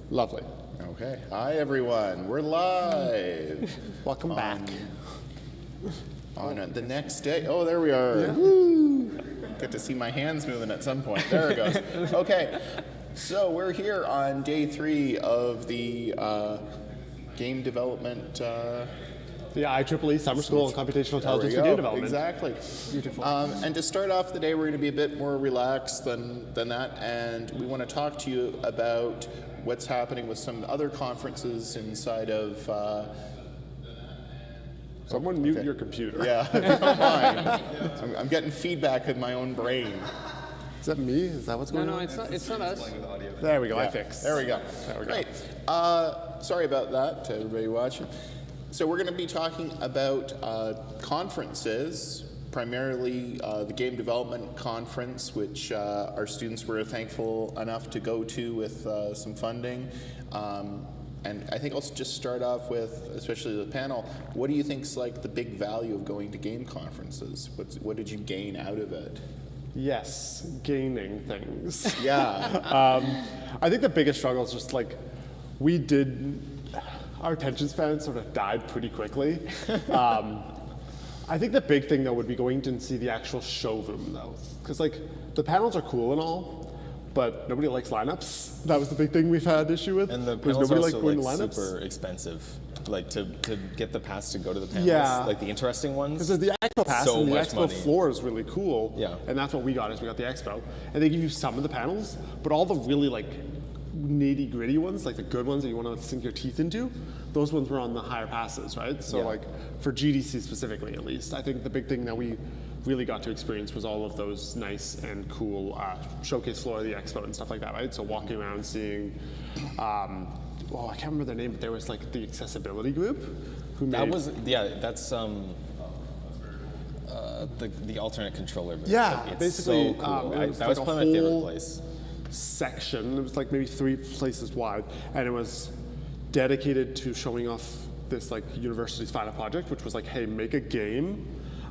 Lovely. Okay. Hi, everyone. We're live. Welcome back. On the next day. Oh, there we are. Yeah. Woo. Get to see my hands moving at some point. There it goes. Okay. So we're here on day 3 of the game development. The IEEE Summer School on Computational Intelligence for Game Development. Exactly. Beautiful. And to start off the day, we're going to be a bit more relaxed than that, and we want to talk to you about what's happening with some other conferences inside of. Someone mute your computer. Yeah, if you don't mind. I'm getting feedback in my own brain. Is that me? Is that what's going on? No, it's not us. There we go. Yeah, I fixed. There we go. Great. Sorry about that to everybody watching. So we're going to be talking about conferences, primarily the Game Development Conference, which our students were thankful enough to go to with some funding. And I think I'll just start off with, especially the panel, what do you think is like the big value of going to game conferences? What did you gain out of it? Yes, gaining things. Yeah. I think the biggest struggle is just like our attention span sort of died pretty quickly. I think the big thing though would be going to see the actual showroom though, because like the panels are cool and all, but nobody likes lineups. That was the big thing we've had issue with. And the was panels nobody are liked also going to like lineups. super expensive, like to get the pass to go to the panels, Yeah. like the interesting ones. Because the expo pass So and the much expo money. floor is really cool. Yeah. And that's what we got, is we got the expo. And they give you some of the panels, but all the really like nitty gritty ones, like the good ones that you want to sink your teeth into, those ones were on the higher passes, right? So Yeah. like for GDC specifically at least, I think the big thing that we really got to experience was all of those nice and cool showcase floor of the expo and stuff like that, right? So walking around seeing, I can't remember their name, but there was like the accessibility group who made. That's the alternate controller booth. Yeah, Like, it's basically, so cool. it was That like was a probably my favorite whole place. section. It was like maybe 3 places wide, and it was dedicated to showing off this like university's final project, which was like, hey, make a game,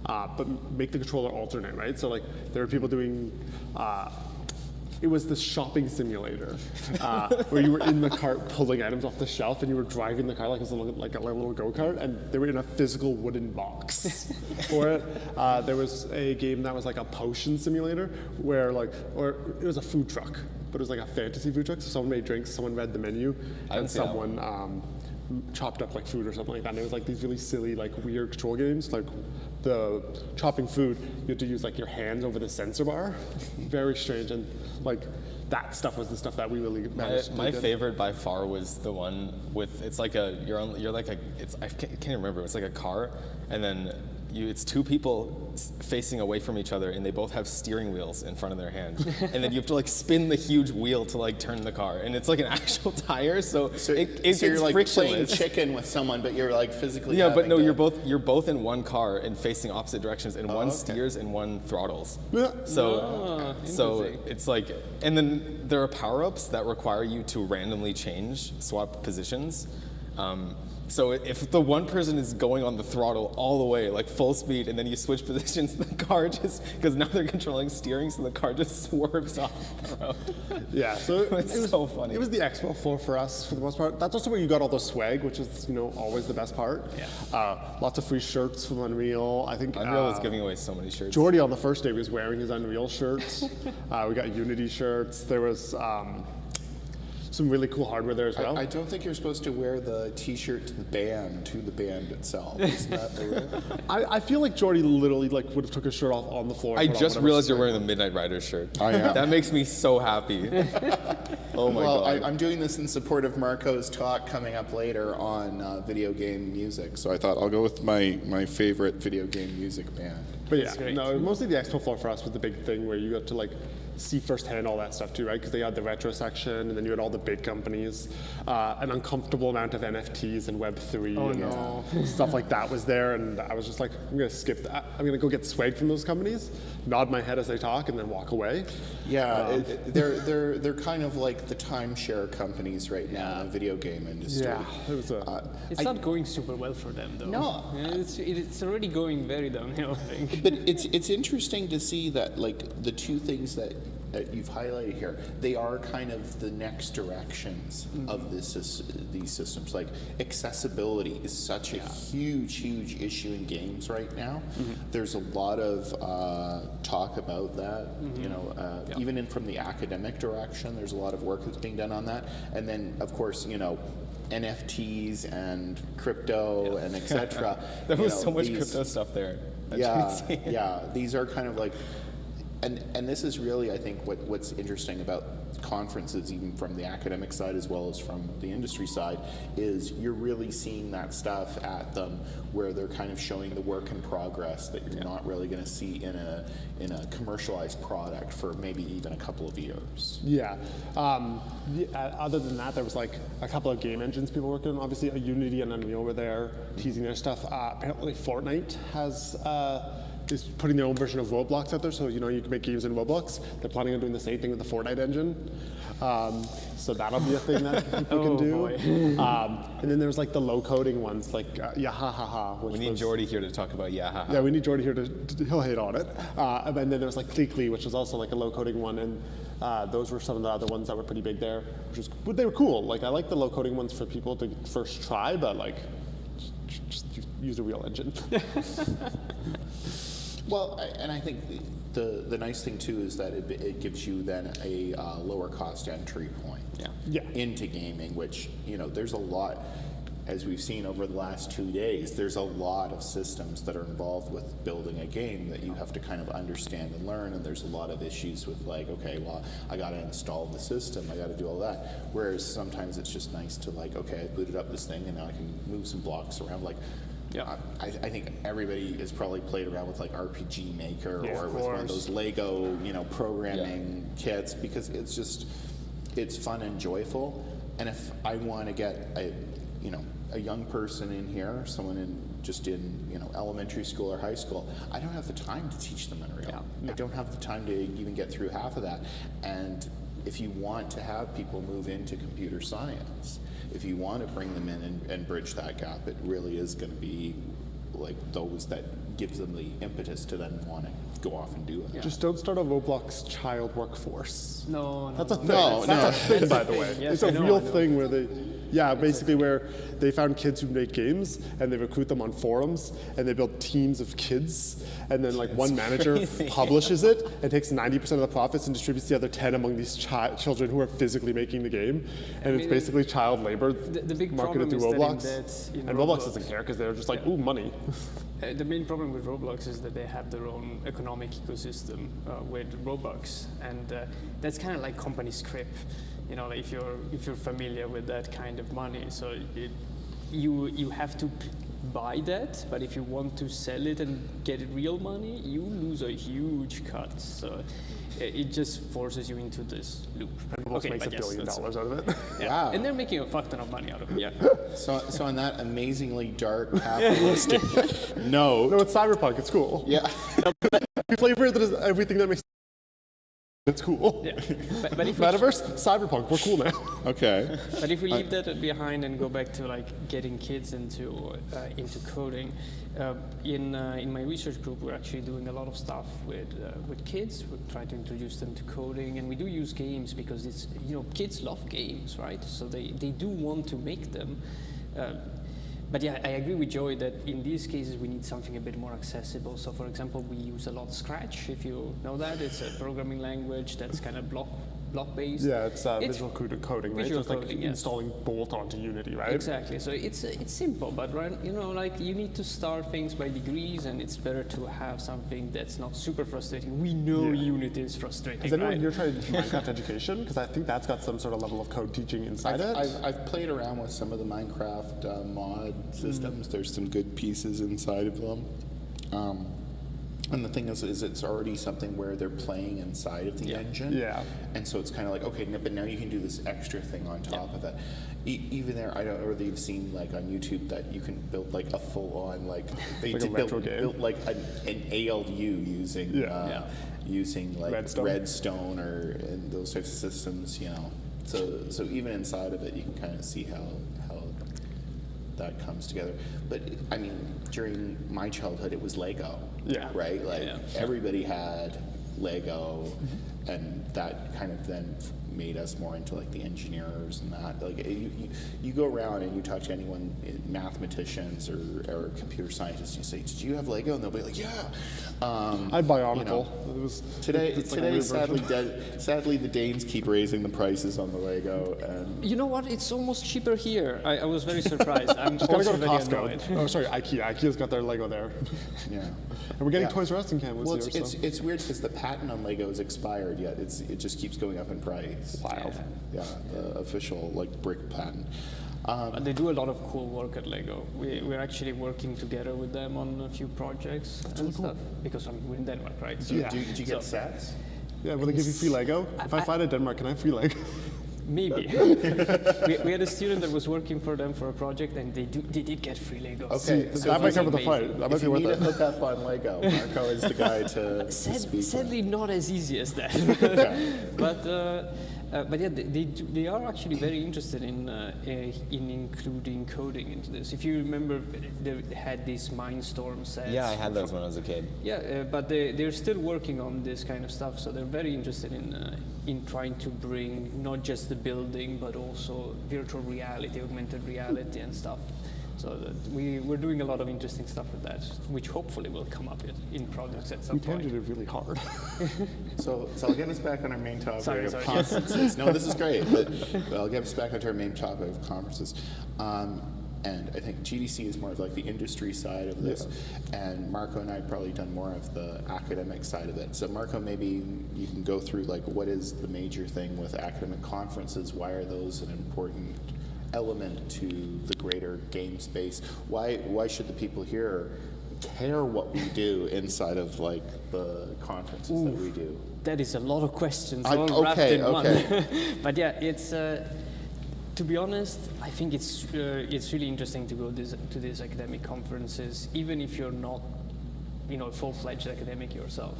but make the controller alternate, right? So like there were people doing. It was this shopping simulator where you were in the cart pulling items off the shelf, and you were driving the car like it was a little go-kart, and they were in a physical wooden box for it. There was a game that was like a potion simulator where or it was a food truck, but it was like a fantasy food truck. So someone made drinks, someone read the menu, and someone chopped up like food or something like that. And it was like these really silly, like weird control games, like the chopping food, you had to use like your hands over the sensor bar. Very strange, and like that stuff was the stuff that we really managed. My favorite by far was the one with, it's like I can't remember, it's like a car, and then it's 2 people facing away from each other, and they both have steering wheels in front of their hand, and then you have to like spin the huge wheel to like turn the car, and it's like an actual tire, so you're like playing frictionless. chicken with someone, but you're like physically. Yeah, but no, having you're both in one car and facing opposite directions, and one steers and one throttles. Yeah. So it's like, and then there are power-ups that require you to randomly swap positions. So if the one person is going on the throttle all the way, like full speed, and then you switch positions, the car just, because now they're controlling steering, so the car just swerves off the road. Yeah, so it was so funny. It was the expo floor for us for the most part. That's also where you got all the swag, which is always the best part. Yeah. Lots of free shirts from Unreal. I think Unreal was giving away so many shirts. Jordy on the first day was wearing his Unreal shirts. We got Unity shirts. There was some really cool hardware there as well. I don't think you're supposed to wear the T-shirt to the band itself. Isn't that the rule? I feel like Jordy literally like would have took his shirt off on the floor. I just realized you're wearing the Midnight Riders shirt. I am. That makes me so happy. Oh my God. I'm doing this in support of Marco's talk coming up later on video game music. So I thought I'll go with my favorite video game music band. But yeah, no, mostly the expo floor for us was the big thing where you got to like see firsthand all that stuff too, right? Because they had the retro section, and then you had all the big companies. An uncomfortable amount of NFTs and Web3 and stuff like that was there, and I was just like, I'm gonna skip that. I'm gonna go get swag from those companies, nod my head as they talk, and then walk away. Yeah, they're kind of like the timeshare companies right now in the video game industry. Yeah, it was It's not going super well for them, though. No. Yeah, it's already going very downhill, I think. But it's interesting to see that like the two things that that you've highlighted here, they are kind of the next directions of these systems. Like accessibility is such a huge issue in games right now. There's a lot of talk about that. You know, even from the academic direction, there's a lot of work that's being done on that. And then, of course, you know, NFTs and crypto and etc. There was so much crypto stuff there. These are kind of like, and this is really, I think, what's interesting about conferences, even from the academic side as well as from the industry side, is you're really seeing that stuff at them where they're kind of showing the work in progress that you're not really going to see in a commercialized product for maybe even a couple of years. Other than that, there was like a couple of game engines people working on. Obviously, Unity and Unreal were there teasing their stuff. Apparently, Fortnite is putting their own version of Roblox out there, so you know you can make games in Roblox. They're planning on doing the same thing with the Fortnite engine, so that'll be a thing that people can do. And then there's like the low coding ones, like Yahahaha. We need Jordy here to talk about Yahaha. Yeah, we need Jordy here he'll hate on it. And then there's like Cleekly, which was also like a low coding one, and those were some of the other ones that were pretty big there, but they were cool. Like I like the low coding ones for people to first try, but like just use a real engine. Well, and I think the nice thing too is that it gives you then a lower cost entry point into gaming, which, you know, there's a lot, as we've seen over the last 2 days, there's a lot of systems that are involved with building a game that you have to kind of understand and learn, and there's a lot of issues with like, okay, well, I got to install the system, I got to do all that, whereas sometimes it's just nice to like, okay, I booted up this thing and now I can move some blocks around, like, I think everybody has probably played around with like RPG Maker or with one of those Lego, you know, programming kits, because it's fun and joyful. And if I want to get a young person in here, someone in you know, elementary school or high school, I don't have the time to teach them Unreal. I don't have the time to even get through half of that. And if you want to have people move into computer science, if you want to bring them in and bridge that gap, it really is going to be like those that gives them the impetus to then want to go off and do it. Just don't start a Roblox child workforce. No, That's a thing. No, That's a thing, by the way. Yes, it's a I know, real I know. thing where basically where they found kids who make games and they recruit them on forums and they build teams of kids, and then like one manager publishes it and takes 90% of the profits and distributes the other 10 among these children who are physically making the game, and it's basically child labor the big marketed through problem Roblox. is that in And Roblox doesn't care because they're just like, ooh, money. The main problem with Roblox is that they have their own economic ecosystem with Robux, and that's kind of like company script. You know, like if you're familiar with that kind of money, so you have to buy that, but if you want to sell it and get real money, you lose a huge cut. So it just forces you into this loop. And Roblox makes $1 billion out of it. Yeah. And they're making a fuck ton of money out of it. Yeah. So on that amazingly dark capitalistic note. No, it's cyberpunk. It's cool. Yeah. We flavor it as everything that makes it's cool. Yeah. But if we Metaverse, cyberpunk. We're cool now. Okay. But if we leave that behind and go back to like getting kids into coding, in my research group we're actually doing a lot of stuff with kids. We're trying to introduce them to coding, and we do use games because it's, you know, kids love games, right? So they do want to make them. But yeah, I agree with Joey that in these cases we need something a bit more accessible. So for example, we use a lot Scratch, if you know that. It's a programming language that's kind of block-based. Yeah, it's visual coding, right? Visual so it's coding, like yes. installing Bolt onto Unity, right? Exactly. So it's simple, but right, you know, like you need to start things by degrees, and it's better to have something that's not super frustrating. We know Unity is frustrating. Has anyone right? here tried Minecraft Education? Because I think that's got some sort of level of code teaching inside it. I've played around with some of the Minecraft mod systems. There's some good pieces inside of them. And the thing is it's already something where they're playing inside of the engine. Yeah. And so it's kind of like, okay, but now you can do this extra thing on top of it. Even there, I don't know whether you've seen like on YouTube that you can build like a full-on like they Like a did retro build game. like an ALU using like Redstone or and those types of systems, you know. So even inside of it, you can kind of see how that comes together. But I mean, during my childhood, it was Lego. Yeah. Right? Like everybody had Lego, and that kind of then made us more into like the engineers and that. Like you go around and you talk to anyone, mathematicians or computer scientists, you say, "Did you have Lego?" And they'll be like, "Yeah." I'd Bionicle. It was, Today, it's like a weird version. sadly, the Danes keep raising the prices on the Lego, and You know what? It's almost cheaper here. I was very surprised. I'm Just gotta go also to very Costco. annoyed. Oh, sorry, IKEA. IKEA's got their Lego there. yeah. And we're getting Yeah. Toys R Us in Canada Well, this year, so. it's weird because the patent on Lego is expired, yet it just keeps going up in price. Wild. Yeah, the official like brick patent. They do a lot of cool work at Lego. We're actually working together with them on a few projects and stuff. Because we're in Denmark, right? So Yeah. Do you get sets? Yeah, will they give you free Lego? If I fly to Denmark, can I have free Lego? maybe. we had a student that was working for them for a project, and they did get free Lego. Okay, So so that might come with the amazing. flight. That might if be you worth need a it. hookup on Lego, Marco is the guy to speak with. Sadly, not as easy as that. But yeah, they are actually very interested in including coding into this. If you remember, they had these Mindstorm sets. Yeah, I had those when I was a kid. Yeah, but they're still working on this kind of stuff, so they're very interested in trying to bring not just the building, but also virtual reality, augmented reality, and stuff. So that we're doing a lot of interesting stuff with that, which hopefully will come up in projects at some We point. tangent it really hard. So I'll get us back on our main topic Sorry, of sorry. conferences. No, this is great, but I'll get us back onto our main topic of conferences. And I think GDC is more of like the industry side of this, and Marco and I have probably done more of the academic side of it. So Marco, maybe you can go through like what is the major thing with academic conferences? Why are those an important element to the greater game space? Why should the people here care what we do inside of like the conferences that we do? That is a lot of questions I- all wrapped in okay. one. But yeah, it's to be honest, I think it's really interesting to go to these academic conferences, even if you're not, a full-fledged academic yourself.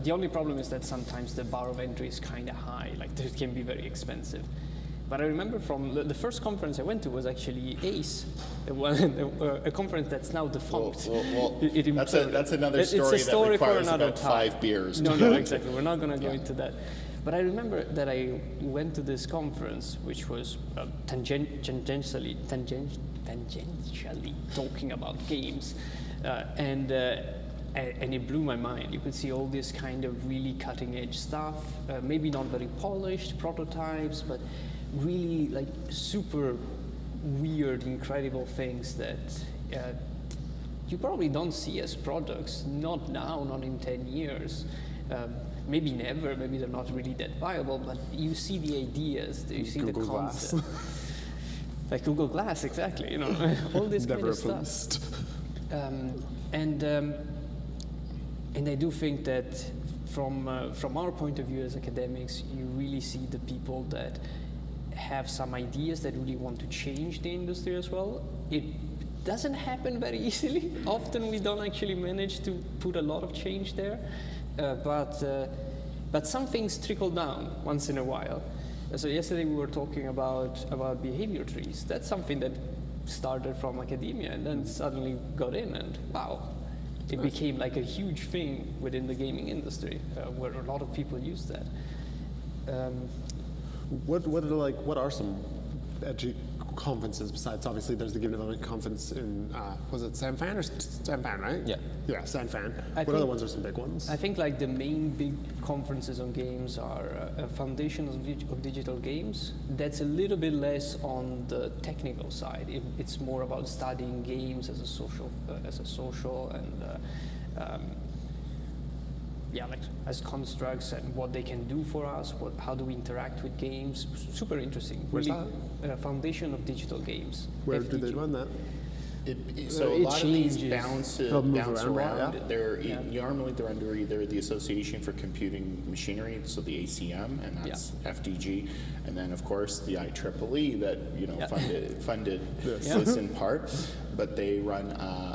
The only problem is that sometimes the bar of entry is kind of high. Like it can be very expensive. But I remember from the first conference I went to was actually ACE, a conference that's now defunct. Well, It that's another it's story a story that requires for another about time. 5 beers. No, exactly. We're not going to go into that. But I remember that I went to this conference, which was tangentially talking about games, and it blew my mind. You could see all this kind of really cutting-edge stuff, maybe not very polished prototypes, but really like super weird, incredible things that you probably don't see as products, not now, not in 10 years. Maybe never, maybe they're not really that viable, but you see the ideas, you see Google the Glass. concept. Like Google Glass, exactly, all this kind Never of stuff. pleased. And I do think that from our point of view as academics, you really see the people that have some ideas that really want to change the industry as well. It doesn't happen very easily. Often we don't actually manage to put a lot of change there, but some things trickle down once in a while. So yesterday we were talking about behavior trees. That's something that started from academia and then suddenly got in, and wow, it became like a huge thing within the gaming industry, where a lot of people use that. What are some edgy conferences besides, obviously there's the Game Development Conference in, was it San Fan or San Fan, right? Yeah. Yeah, San Fan. I What other think- ones are some big ones? I think like the main big conferences on games are Foundations of Digital Games. That's a little bit less on the technical side. It's more about studying games as a social and like as constructs and what they can do for us. How do we interact with games? Super interesting. Where's that? Foundation of Digital Games. Where do they FDG. run that? So a It lot of these changes. bounce They'll move around. around a lot, yeah. They're normally they're under either the Association for Computing Machinery, so the ACM, and that's FDG, and then of course the IEEE that funded this in part, but they run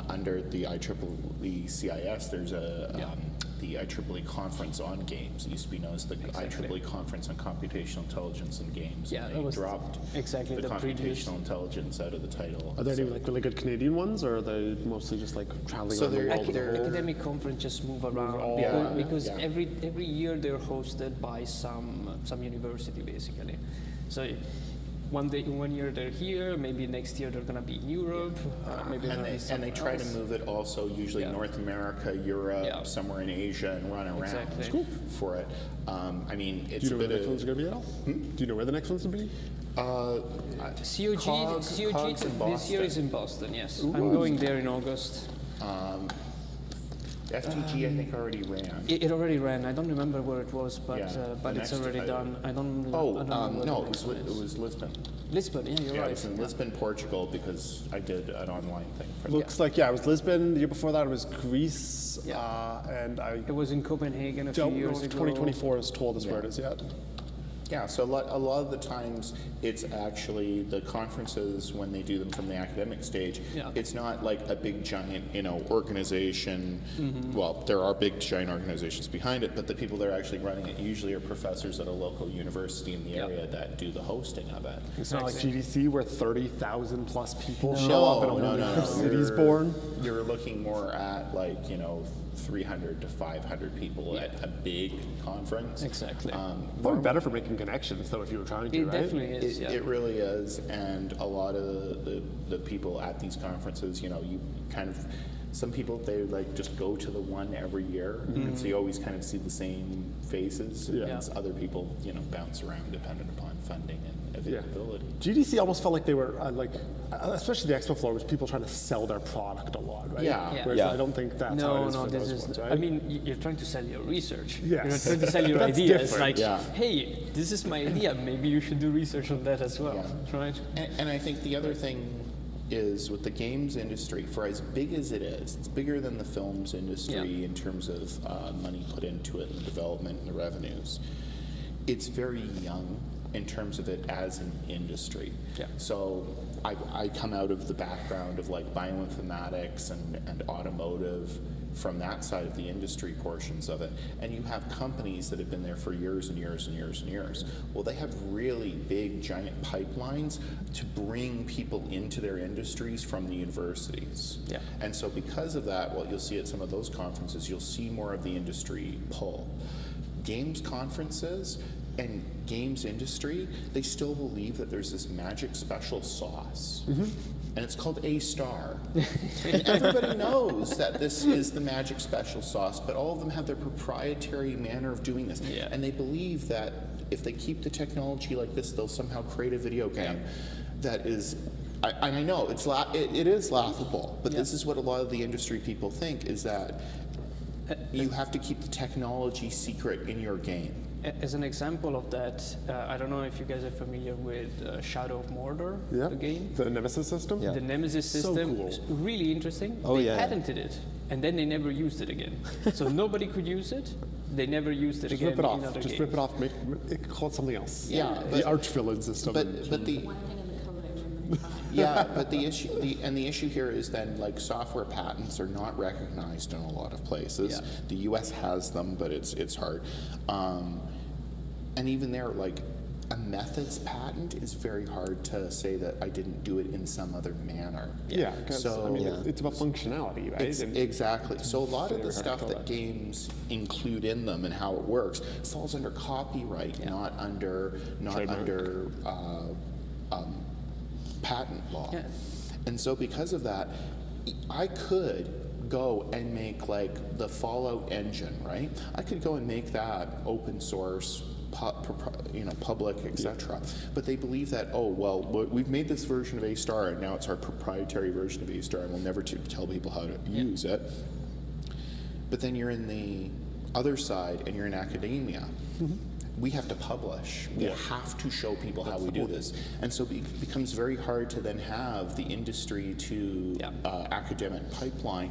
under the IEEE CIS. There's the the IEEE conference on games. It used to be known as the IEEE conference on computational intelligence in games. Yeah, and that they was dropped exactly the the previous. computational intelligence out of the title. Are there any like really good Canadian ones, or are they mostly just like traveling So around the they're- world? with the they're- whole- Academic conferences move around all because, around. because Yeah. every year they're hosted by some university basically. So one year they're here, maybe next year they're gonna be in Europe, maybe And they're they, and they try to move it also usually Yeah. North America, Europe, Yeah. somewhere in Asia, and run around Exactly. for it. I mean, Do it's you know a where bit the next ones of are going to be at all? Do you know where the next ones will be? COG, Cogs in this year Boston. is in Boston, yes. I'm going there in August. FTG, I think, already ran. It already ran. I don't remember where it was, but Yeah, but the it's next- already I- done. I don't. Oh, I don't know where no, the it next was, one it is. was Lisbon. Lisbon. Yeah, you're Yeah, right. it was in Lisbon, Portugal, because I did an online thing for them. Looks like, yeah, it was Lisbon. The year before that, it was Greece. Yeah. And I It was in Copenhagen a few don't know years if ago. 2024 is told us where it Yeah. is yet. Yeah, so a lot of the times it's actually the conferences when they do them from the academic stage. Yeah. It's not like a big giant, organization. Well, there are big giant organizations behind it, but the people that are actually running it usually are professors at a local university in the Yeah. area that do the hosting of it. It's not like GDC where 30,000 plus people No. show up and a No, whole no, no. university is You're- born. You're looking more at 300 to 500 people at a big conference. Exactly. Probably better for making connections though if you were trying to, It right? definitely is. Yeah. It really is, and a lot of the people at these conferences, you kind of, some people they just go to the one every year, and so you always kind of see the same faces. Yeah. And other people, bounce around dependent upon funding and availability. GDC almost felt like they were especially the expo floor was people trying to sell their product a lot, right? Yeah. Yeah. Whereas Yeah. I don't think that's how it No, is no, for this those is. ones, right? I mean, you're trying to sell your research. Yes. You're trying to sell your That's ideas. different. Like, Yeah. hey, this is my idea. Maybe you should do research on that as well, Yeah. right? And I think the other thing is with the games industry, for as big as it is, it's bigger than the films industry Yeah. in terms of money put into it and the development and the revenues. It's very young in terms of it as an industry. Yeah. So I come out of the background of bioinformatics and automotive from that side of the industry portions of it. And you have companies that have been there for years and years and years and years. Well, they have really big, giant pipelines to bring people into their industries from the universities. Yeah. And so because of that, what you'll see at some of those conferences, you'll see more of the industry pull. Games conferences and games industry, they still believe that there's this magic special sauce. And it's called A-Star. And everybody knows that this is the magic special sauce, but all of them have their proprietary manner of doing this. Yeah. And they believe that if they keep the technology like this, they'll somehow create a video game that is, and I know it is laughable, but this is what a lot of the industry people think, is that you have to keep the technology secret in your game. As an example of that, I don't know if you guys are familiar with Shadow of Mordor, Yeah. the game. The Nemesis system? Yeah. The Nemesis So system cool. is really interesting. Oh, they yeah. patented it, and then they never used it again. So nobody could use it. They never used it Just again rip it in off. other Just games. rip it off. Make it call it something else. Yeah, The but- arch-villain system. But the One thing in the code I remember fine. yeah, but the issue here is then software patents are not recognized in a lot of places. Yeah. The U.S. has them, but it's hard. And even there, a methods patent is very hard to say that I didn't do it in some other manner. yeah, because So- I mean, Yeah. it's about functionality, right? And Exactly. So a lot of very the hard to stuff call that that. games include in them and how it works falls under copyright, not under patent law. Yeah. And so because of that, I could go and make the Fallout engine, right? I could go and make that open source, public, etc. But they believe that, we've made this version of A-Star and now it's our proprietary version of A-Star and we'll never tell people how to use it. But then you're in the other side and you're in academia. We have to publish. We have to show people how we do this. And so it becomes very hard to then have the industry to academic pipeline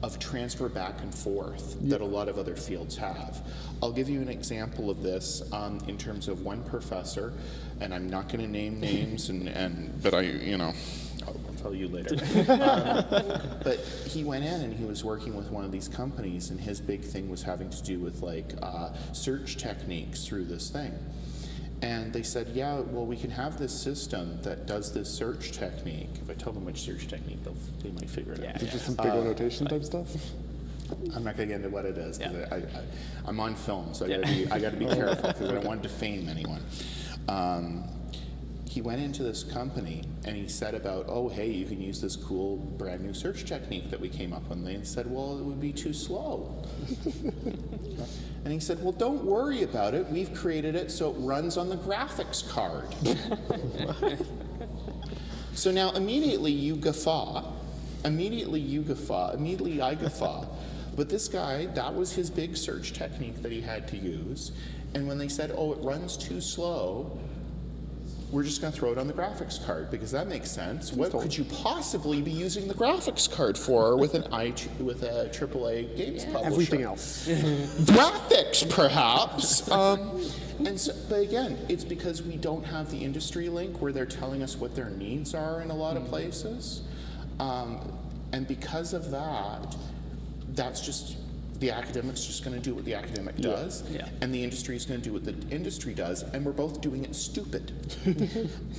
of transfer back and forth that a lot of other fields have. I'll give you an example of this in terms of one professor, and I'm not going to name names, but I'll tell you later. But he went in and he was working with one of these companies, and his big thing was having to do with like search techniques through this thing. And they said, yeah, well, we can have this system that does this search technique. If I tell them which search technique, they might figure it out. Is it just some big annotation type stuff? I'm not going to get into what it is, because I'm on film, so I got to be careful, because I don't want to defame anyone. He went into this company and he said about, oh, hey, you can use this cool brand new search technique that we came up with. And they said, well, it would be too slow. And he said, well, don't worry about it. We've created it so it runs on the graphics card. So now immediately you guffaw. Immediately I guffaw. But this guy, that was his big search technique that he had to use. And when they said, oh, it runs too slow, we're just going to throw it on the graphics card, because that makes sense. What could you possibly be using the graphics card for with a AAA games publisher? Everything else. Graphics, perhaps. And so, but again, it's because we don't have the industry link where they're telling us what their needs are in a lot of places. And because of that, that's just, the academic's just going to do what the academic does, and the industry is going to do what the industry does, and we're both doing it stupid.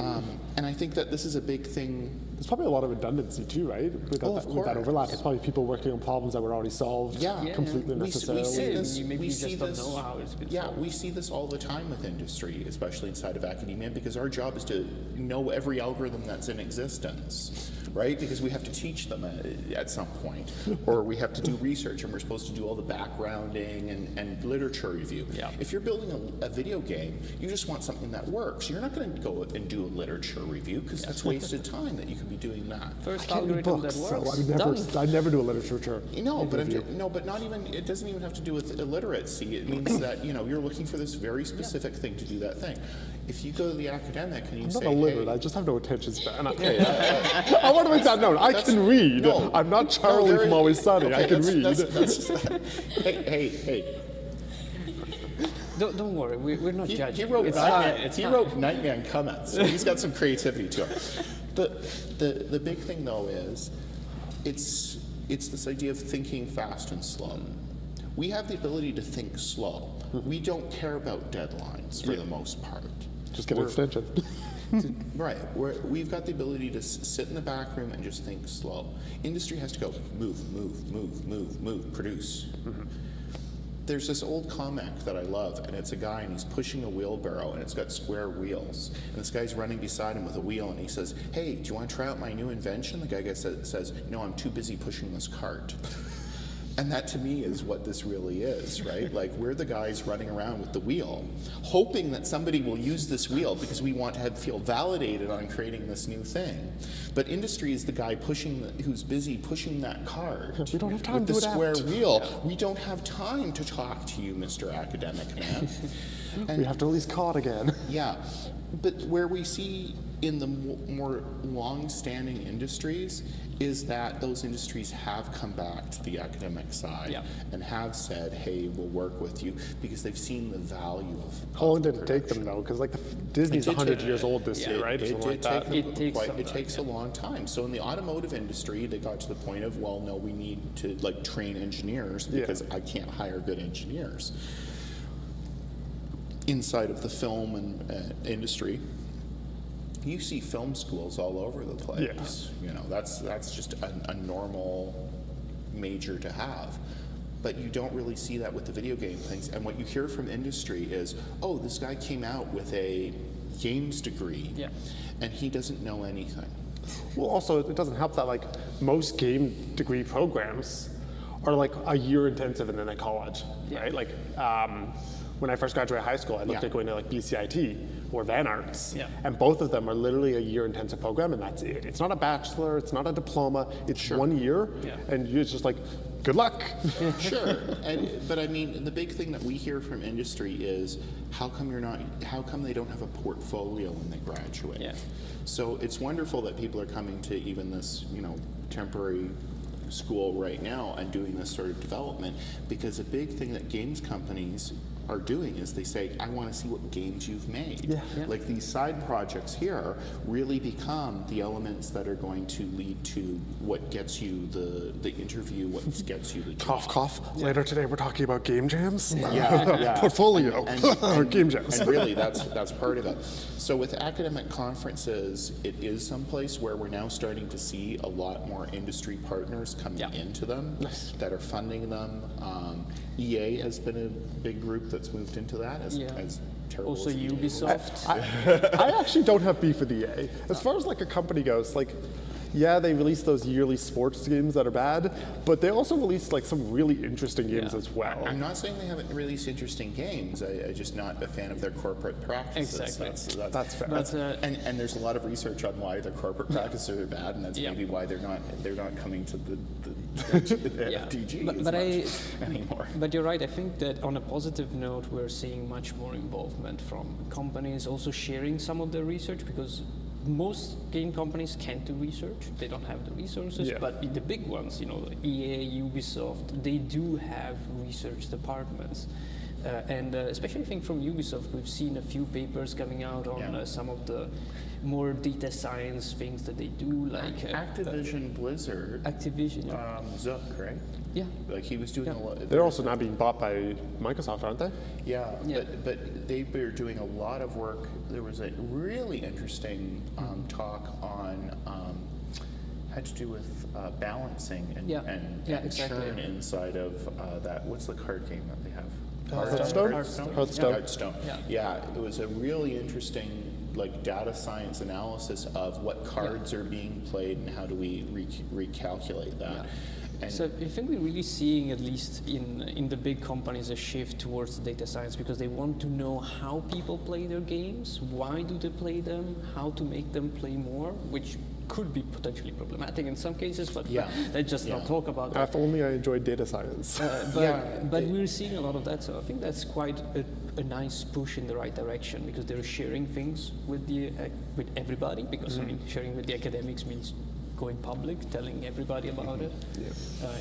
And I think that this is a big thing. There's probably a lot of redundancy too, right? With that overlap. It's probably people working on problems that were already solved completely necessarily. We see this. Maybe We you see just don't this. know how it's been Yeah, solved. we see this all the time with industry, especially inside of academia, because our job is to know every algorithm that's in existence, right? Because we have to teach them at some point, or we have to do research, and we're supposed to do all the backgrounding and literature review. Yeah. If you're building a video game, you just want something that works. You're not going to go and do a literature review, because that's wasted time that you could be doing that. First Can't read algorithm books, that so works. I never do a literature. No, but not even. It doesn't even have to do with illiteracy. It means that you're looking for this very specific thing to do that thing. If you go to the academic and you I'm say, not illiterate. hey, I just have no attention span. I want to make that known. I can read. no. I'm not Charlie there from is- Always Sunny. I okay, can that's- read. hey. Don't worry, we're not He judging. wrote It's Nightman, fine, it's he fine. wrote Nightman Comments. So he's got some creativity to him. The big thing though is it's this idea of thinking fast and slow. We have the ability to think slow. We don't care about deadlines for the most part. Just get an extension. Right. We've got the ability to sit in the back room and just think slow. Industry has to go move, produce. There's this old comic that I love, and it's a guy and he's pushing a wheelbarrow and it's got square wheels. And this guy's running beside him with a wheel and he says, hey, do you want to try out my new invention? The guy says, no, I'm too busy pushing this cart. And that to me is what this really is, right? Like we're the guys running around with the wheel, hoping that somebody will use this wheel because we want to feel validated on creating this new thing. But industry is the guy who's busy pushing that cart. We don't have time with to the adapt. square wheel. We don't have time to talk to you, Mr. Academic Man. We have to release COD again. Yeah, but where we see in the more long-standing industries is that those industries have come back to the academic side and have said, hey, we'll work with you, because they've seen the value of How long did it take production. them though? Because like Disney's 100 years old this year, right? Or It something like did that. take them takes some it takes a time, long time. So in the automotive industry, they got to the point of, well, no, we need to like train engineers because I can't hire good engineers. Inside of the film and industry, you see film schools all over the place. You know, that's just a normal major to have. But you don't really see that with the video game things. And what you hear from industry is, oh, this guy came out with a games degree and he doesn't know anything. Well, also it doesn't help that like most game degree programs are like a year intensive and then at college, right? Like when I first graduated high school, I looked at going to like BCIT or Van Arts, and both of them are literally a year intensive program, and that's it. It's not a bachelor, it's not a diploma, it's 1 year, and it's just like, good luck. Sure, but I mean, the big thing that we hear from industry is, how come they don't have a portfolio when they graduate? Yeah. So it's wonderful that people are coming to even this, temporary school right now and doing this sort of development, because a big thing that games companies are doing is they say, I want to see what games you've made. Yeah. Yeah. Like these side projects here really become the elements that are going to lead to what gets you the interview, what gets you the job. Cough, cough. Later today, we're talking about game jams. Yeah. Portfolio or game jams. And really, that's part of it. So with academic conferences, it is someplace where we're now starting to see a lot more industry partners coming Yeah. into them that are funding them. EA has been a big group that's moved into that, as terrible Also as EA is. Ubisoft. I actually don't have beef with EA. As far as like a company goes, like, yeah, they release those yearly sports games that are bad, but they also release like some really interesting games as well. I'm not saying they haven't released interesting games. I'm just not a fan of their corporate practices. Exactly. That's fair. But, And there's a lot of research on why their corporate practices are bad, and that's Yeah. maybe why they're not coming to the FDG But- as but much anymore. But you're right. I think that on a positive note, we're seeing much more involvement from companies also sharing some of their research, because most game companies can't do research. They don't have the resources. Yeah. But the big ones, EA, Ubisoft, they do have research departments. And especially I think from Ubisoft, we've seen a few papers coming out on Yeah. some of the more data science things that they do, like Activision Blizzard, Activision. Yeah. Zook, right? Yeah. Like he was doing a lot. They're also now being bought by Microsoft, aren't they? Yeah, Yeah. but they were doing a lot of work. There was a really interesting talk on had to do with balancing and, Yeah. and, Yeah, and exactly. churn inside of that. What's the card game that they have? Hearthstone? Hearthstone. Hearthstone. Hearthstone. Yeah. Yeah, it was a really interesting like data science analysis of what cards are being played and how do we recalculate that. And So I think we're really seeing, at least in the big companies, a shift towards data science, because they want to know how people play their games, why do they play them, how to make them play more, which could be potentially problematic in some cases, but Yeah. let's just not talk about that. If only I enjoyed data science. But we're seeing a lot of that, so I think that's quite a nice push in the right direction, because they're sharing things with with everybody, because I mean, sharing with the academics means going public, telling everybody about it,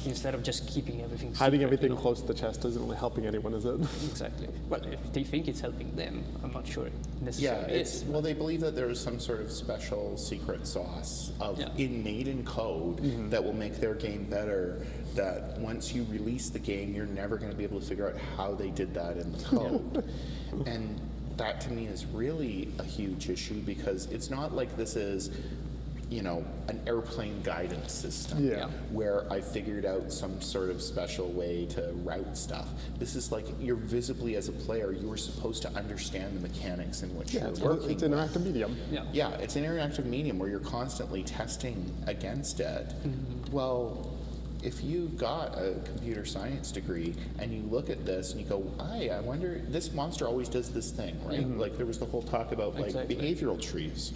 instead of just keeping everything secret. Hiding everything close to the chest isn't really helping anyone, is it? Exactly. Well, if they think it's helping them, I'm not sure it necessarily is. well, they believe that there is some sort of special secret sauce of innate in code that will make their game better. That once you release the game, you're never going to be able to figure out how they did that in the code. And that to me is really a huge issue, because it's not like this is an airplane guidance system Yeah. where I figured out some sort of special way to route stuff. This is like you're visibly, as a player, you were supposed to understand the mechanics in which you're working. It's an interactive medium. Yeah, it's an interactive medium where you're constantly testing against it. Well, if you've got a computer science degree and you look at this and you go, I wonder, this monster always does this thing, right? Like there was the whole talk about like Exactly. behavioral trees.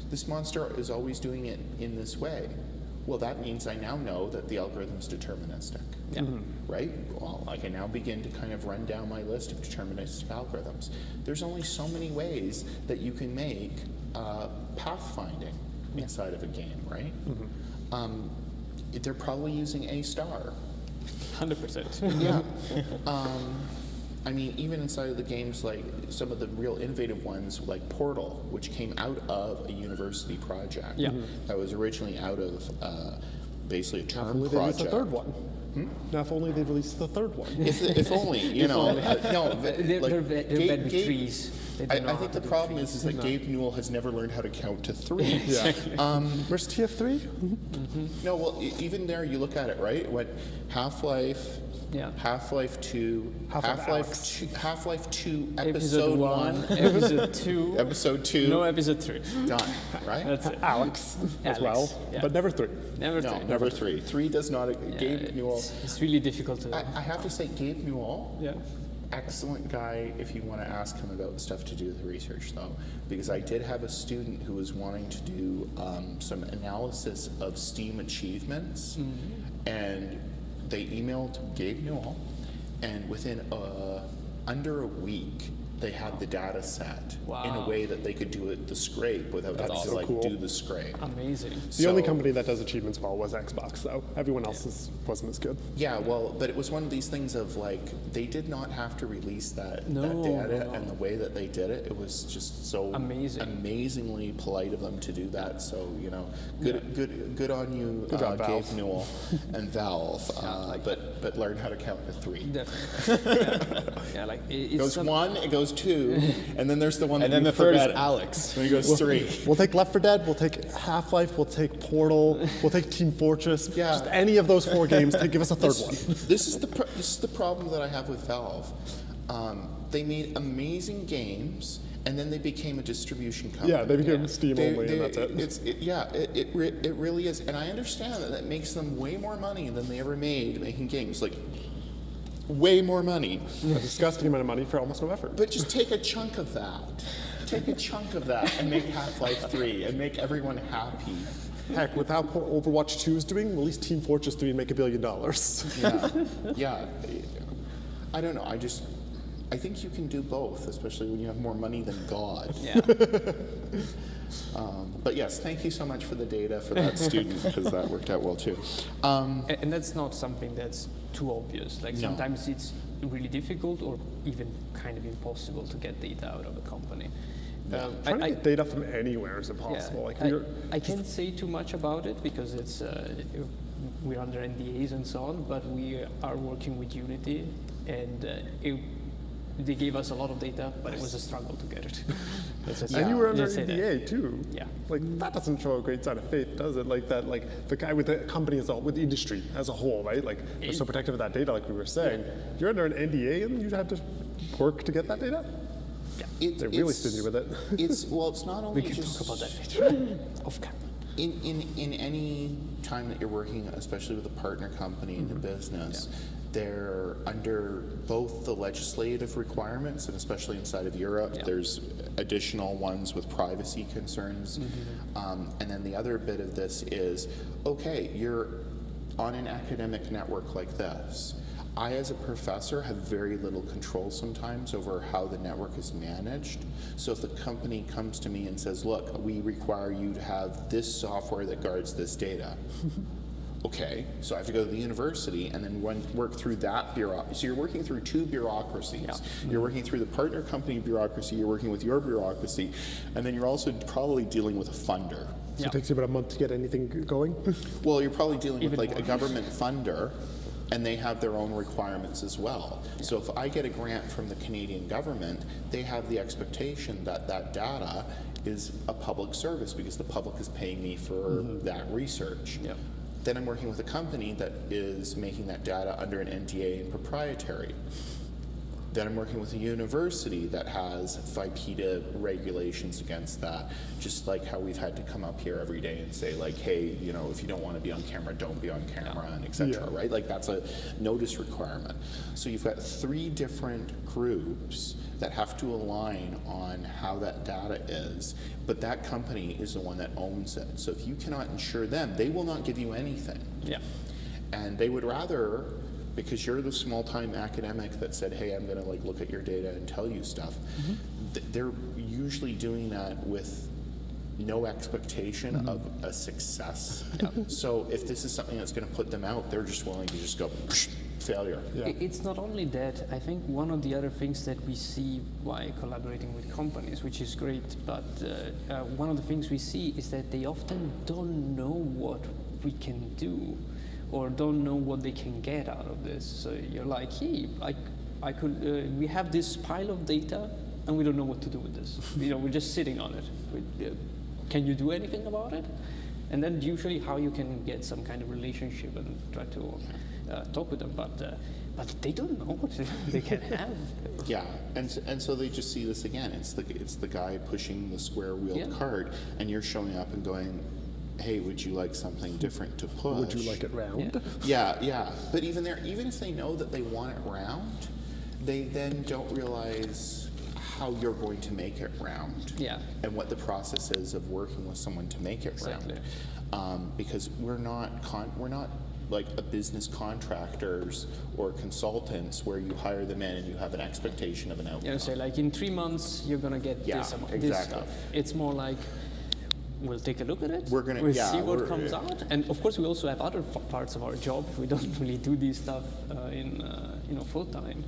This monster is always doing it in this way. Well, that means I now know that the algorithm is deterministic, right? Well, I can now begin to kind of run down my list of deterministic algorithms. There's only so many ways that you can make pathfinding inside of a game, right? They're probably using A star. 100%. Yeah. I mean, even inside of the games, like some of the real innovative ones, like Portal, which came out of a university project. Yeah. That was originally out of basically a If term only they released project. the third one. Now, if only they released the third one. If only, you know. No, They're bad with trees. They don't know I how think to the do problem trees. is that Gabe Newell has never learned how to count to 3. Yeah. Where's TF3? No, well, even there, you look at it, right? What Half-Life, Yeah. Half-Life 2, Half-Life 2, Episode 1, Episode 2, Episode 2, no Episode 3. done, right? That's it. Alex as Alex, well, yeah. but never 3. Never No, 3. never 3. 3 does not, Gabe Newell. It's really difficult to. I have to say, Gabe Newell, Yeah. excellent guy if you want to ask him about stuff to do with research, though, because I did have a student who was wanting to do some analysis of STEAM achievements, and they emailed Gabe Newell, and within under a week, they had the data set in a Wow. way that they could do it the scrape without having to so like cool. do the scrape. Amazing. The only So- company that does achievements well was Xbox, though. Everyone else's wasn't as good. Yeah, well, but it was one of these things of like they did not have to release that No, data, no. and the way that they did it, it was just so Amazing. amazingly polite of them to do that. So you know, good on you, Good job, Gabe Valve. Newell and Valve. But learn how to count to 3. Definitely. Yeah, like It it's goes some- 1, it goes 2, and then there's the one. And that then you the third is forget. Alex. Then it goes 3. We'll take Left 4 Dead, we'll take Half-Life, we'll take Portal, we'll take Team Fortress. Yeah. Just any of those 4 games, give us a third one. This is the problem that I have with Valve. They made amazing games, and then they became a distribution company. Yeah, they became Steam They- only, they- and that's it. It really is, and I understand that makes them way more money than they ever made making games. Like, way more money. A disgusting amount of money for almost no effort. But just take a chunk of that. Take a chunk of that and make Half-Life 3 and make everyone happy. Heck, with how poor Overwatch 2 is doing, release Team Fortress 3 and make $1 billion. Yeah. I don't know. I think you can do both, especially when you have more money than God. Yeah. But yes, thank you so much for the data for that student, because that worked out well too. And that's not something that's too obvious. Like No. sometimes it's really difficult or even kind of impossible to get data out of a company. Trying to get data from anywhere is impossible. Like, I can't say too much about it because it's we're under NDAs and so on, but we are working with Unity, and they gave us a lot of data, but it was a struggle to get it. and you were under Let's say that. NDA too. Yeah. Like, that doesn't show a great sign of faith, does it? Like that, like the guy with the company with the industry as a whole, right? Like, they're so protective of that data, like we were saying. You're under an NDA and you had to work to get that data? They're really stingy with it. It's not only We can just talk about that later. Off camera. in any time that you're working, especially with a partner company in the business, they're under both the legislative requirements, and especially inside of Europe, there's additional ones with privacy concerns. And then the other bit of this is, okay, you're on an academic network like this. I, as a professor, have very little control sometimes over how the network is managed. So if the company comes to me and says, look, we require you to have this software that guards this data. Okay, so I have to go to the university and then work through that bureaucracy. So you're working through 2 bureaucracies. You're working through the partner company bureaucracy, you're working with your bureaucracy, and then you're also probably dealing with a funder. So it takes you about a month to get anything going? Well, you're probably dealing with Even like more. a government funder, and they have their own requirements as well. So if I get a grant from the Canadian government, they have the expectation that that data is a public service because the public is paying me for that research. Yep. Then I'm working with a company that is making that data under an NDA and proprietary. Then I'm working with a university that has FIPEDA regulations against that, just like how we've had to come up here every day and say like, hey, you know, if you don't want to be on camera, don't be on camera, and et cetera, right? Like that's a notice requirement. So you've got 3 different groups that have to align on how that data is, but that company is the one that owns it. So if you cannot ensure them, they will not give you anything. Yeah. And they would rather, because you're the small-time academic that said, hey, I'm going to like look at your data and tell you stuff, they're usually doing that with no expectation of a success. So if this is something that's going to put them out, they're just willing to just go, failure. It's not only that. I think one of the other things that we see while collaborating with companies, which is great, but one of the things we see is that they often don't know what we can do, or don't know what they can get out of this. So you're like, hey, I could. We have this pile of data, and we don't know what to do with this. You know, we're just sitting on it. Can you do anything about it? And then usually how you can get some kind of relationship and try to talk with them, but they don't know what they can have. Yeah, and so they just see this again. It's the guy pushing the square wheeled cart, and you're showing up and going, hey, would you like something different to push? Would you like it round? Yeah. But even if they know that they want it round, they then don't realize how you're going to make it round. Yeah. And what the process is of working with someone to make it Exactly. round. Because we're not like a business contractors or consultants where you hire them in and you have an expectation of an outcome. You know, say like in 3 months you're gonna get Yeah, this amount, exactly. this stuff. It's more like we'll take a look at it. We're gonna- we'll yeah, see what we're- comes out, and of course we also have other parts of our job. We don't really do this stuff in full time.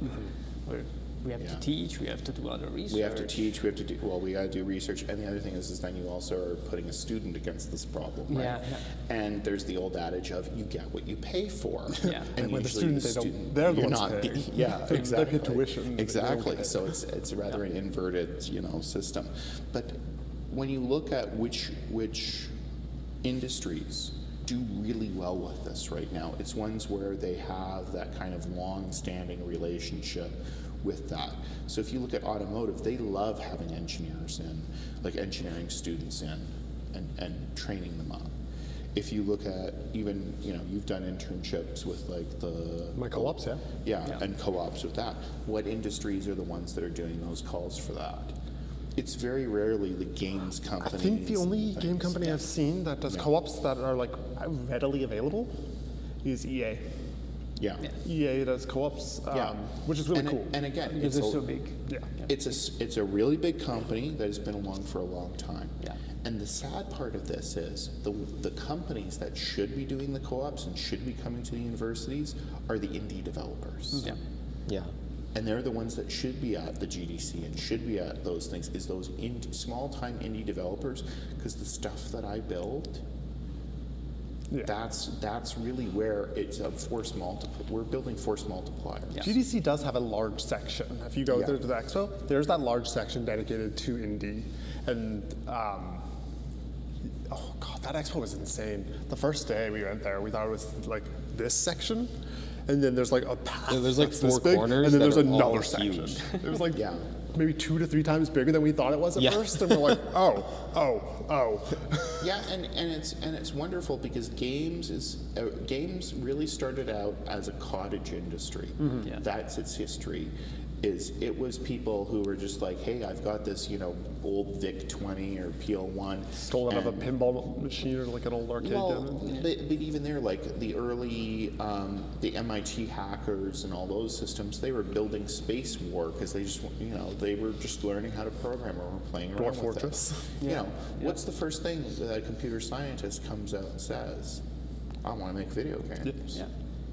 Where we have Yeah. to teach, we have to do other research. We have to teach, we have to do, well, we gotta do research, and the other thing is then you also are putting a student against this problem, right? Yeah. And there's the old adage of you get what you pay for. Yeah. And when the usually student, they don't- student, they're the you're ones not, paying. yeah, They exactly. pay tuition, they Exactly, don't pay. so it's rather an inverted, system. But when you look at which industries do really well with this right now, it's ones where they have that kind of long-standing relationship with that. So if you look at automotive, they love having engineers in, like engineering students in, and training them up. If you look at even, you've done internships with like My co-ops, yeah. yeah, and co-ops with that. What industries are the ones that are doing those calls for that? It's very rarely the games I companies. think the only and game things. company I've seen that does co-ops that are like readily available is EA. Yeah. EA does co-ops, which is really and cool. And again, because it's they're so big. Yeah. it's a really big company that has been along for a long time. Yeah. And the sad part of this is the companies that should be doing the co-ops and should be coming to the universities are the indie developers. Yeah. Yeah. And they're the ones that should be at the GDC and should be at those things, is those small-time indie developers, because the stuff that I build, Yeah. that's really where it's a force multiplier. We're building force multipliers. Yeah. GDC does have a large section. If you go Yeah. there to the expo, there's that large section dedicated to indie. And oh god, that expo was insane. The first day we went there, we thought it was like this section, and then there's like a path. Yeah, there's like that's this 4 big, corners and then that there's are all another section. huge. It was like Yeah. maybe 2 to 3 times bigger than we thought it was at Yeah. first, and we're like, oh. Yeah, and it's wonderful because games really started out as a cottage industry. Yeah. That's its history. It was people who were just like, hey, I've got this old VIC 20 or PL1 Stolen out of a and- pinball machine or like an old arcade Well, game. but even there, like the early, the MIT hackers and all those systems, they were building Space War because they just, they were just learning how to program or were playing around Dwarf with it. Fortress. What's the first thing that a computer scientist comes out and says? I want to make video games. Yeah.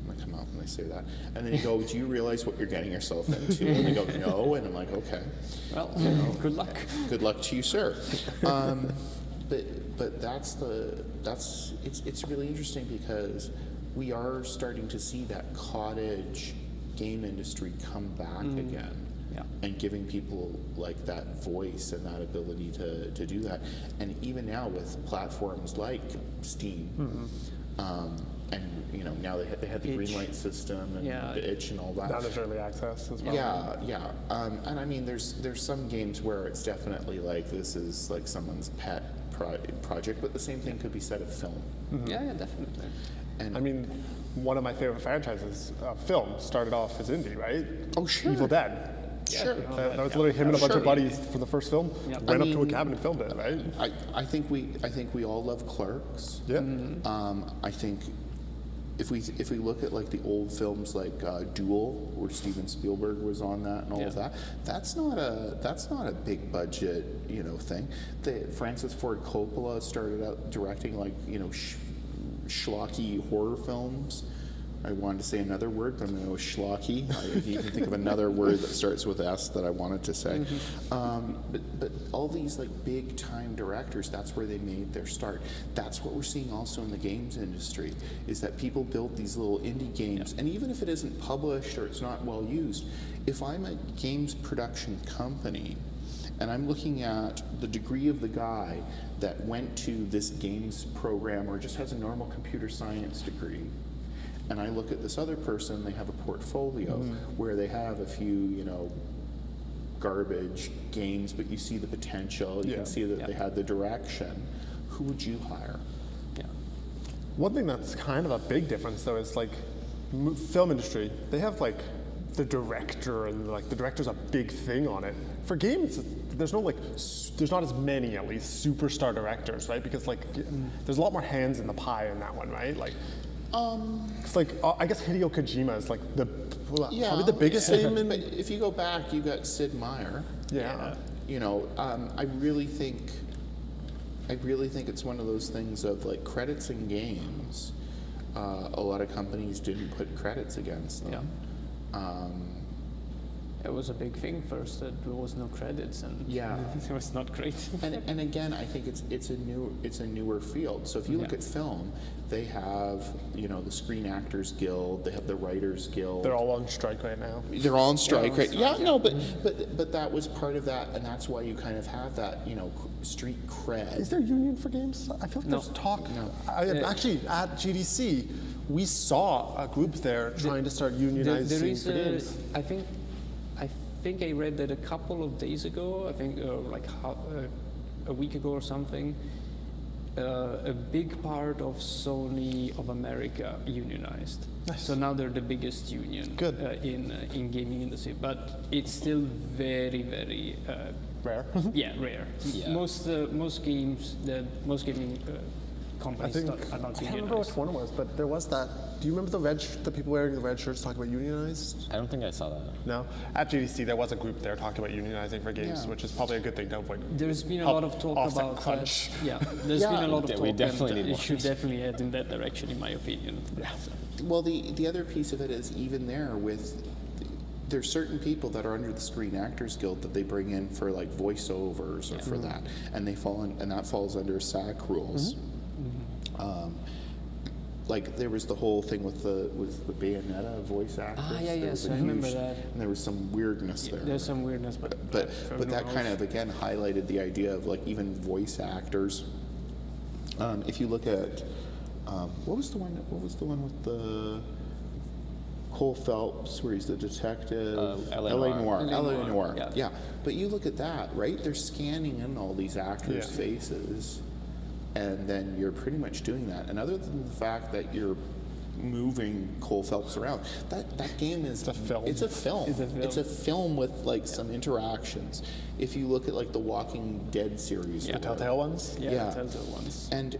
And they come out and they say that. And then you go, do you realize what you're getting yourself into? And they go, no. And I'm like, okay. Well, good luck. Good luck to you, sir. But it's really interesting because we are starting to see that cottage game industry come back again. Yeah. And giving people like that voice and that ability to do that. And even now with platforms like Steam, and now they have the Itch. Greenlight system and Yeah. the Itch and all that. Now there's early access as well. Yeah. And I mean, there's some games where it's definitely like this is like someone's pet project, but the same thing could be said of film. Yeah, definitely. And I mean, one of my favorite franchises, film, started off as indie, right? Oh, sure. Evil Dead. Sure. That was literally him and a bunch Sure. of buddies for the first film. Yep. Ran I up to a mean, cabin and filmed it, right? I think we all love Clerks. Yeah. I think if we look at like the old films like Duel, where Steven Spielberg was on that and all of Yeah. that, that's not a big budget thing. Francis Ford Coppola started out directing like schlocky horror films. I wanted to say another word, but I'm going to go with schlocky. If you can think of another word that starts with S that I wanted to say. But all these like big time directors, that's where they made their start. That's what we're seeing also in the games industry, is that people build these little indie games. And even if it isn't published or it's not well used, if I'm a games production company and I'm looking at the degree of the guy that went to this games program or just has a normal computer science degree, and I look at this other person, they have a portfolio where they have a few, garbage games, but you see the potential, you Yeah. can see that they had the direction. Who would you hire? Yeah. One thing that's kind of a big difference, though, is like film industry. They have like the director, and like the director's a big thing on it. For games, there's no like, there's not as many at least superstar directors, right? Because like, there's a lot more hands in the pie in that one, right? Like, It's like I guess Hideo Kojima is like Yeah, probably the biggest name in. But if you go back, you got Sid Meier. Yeah. You know, I really think it's one of those things of like credits in games. A lot of companies didn't put credits against them. It was a big thing first that there was no credits, and Yeah. it was not great. And again, I think it's a newer field. So if you look at film, they have the Screen Actors Guild, they have the Writers Guild. They're all on strike right now. They're all on strike, right? Yeah, no, but that was part of that, and that's why you kind of have that street cred. Is there a union for games? I feel like there's talk. Actually, at GDC, we saw a group there trying to start unionizing there is for games. I think I read that a couple of days ago. I think a week ago or something. A big part of Sony of America unionized. Nice. So now they're the biggest union Good. in gaming industry, but it's still very, very Rare. rare. Yeah. Most gaming companies are not I can't remember unionized. which one it was, but there was that. Do you remember the people wearing the red shirts talking about unionized? I don't think I saw that. No. At GDC, there was a group there talking about unionizing for games, Yeah. which is probably a good thing to avoid. There's been a Help lot of talk offset about crunch. that. Yeah, there's been a lot of talk. We definitely and need it more. should definitely head in that direction, in my opinion. Yeah. Well, the other piece of it is even there's certain people that are under the Screen Actors Guild that they bring in for like voiceovers or for that, and that falls under SAC rules. Like there was the whole thing with the Bayonetta voice actors. There yes, was a I remember huge- that. And there was some weirdness there. There's some weirdness, but But that kind of again highlighted the idea of like even voice actors. If you look at what was the one with the Cole Phelps where he's the detective? L.A. Noire. L.A. Noire. Yeah. Yeah. But you look at that, right? They're scanning in all these actors' Yeah. faces, and then you're pretty much doing that. And other than the fact that you're moving Cole Phelps around, that game is a film. It's a film. It's a film. It's a film with like some interactions. If you look at like the Walking Dead series, The Telltale ones? yeah, Yeah. the Telltale ones. and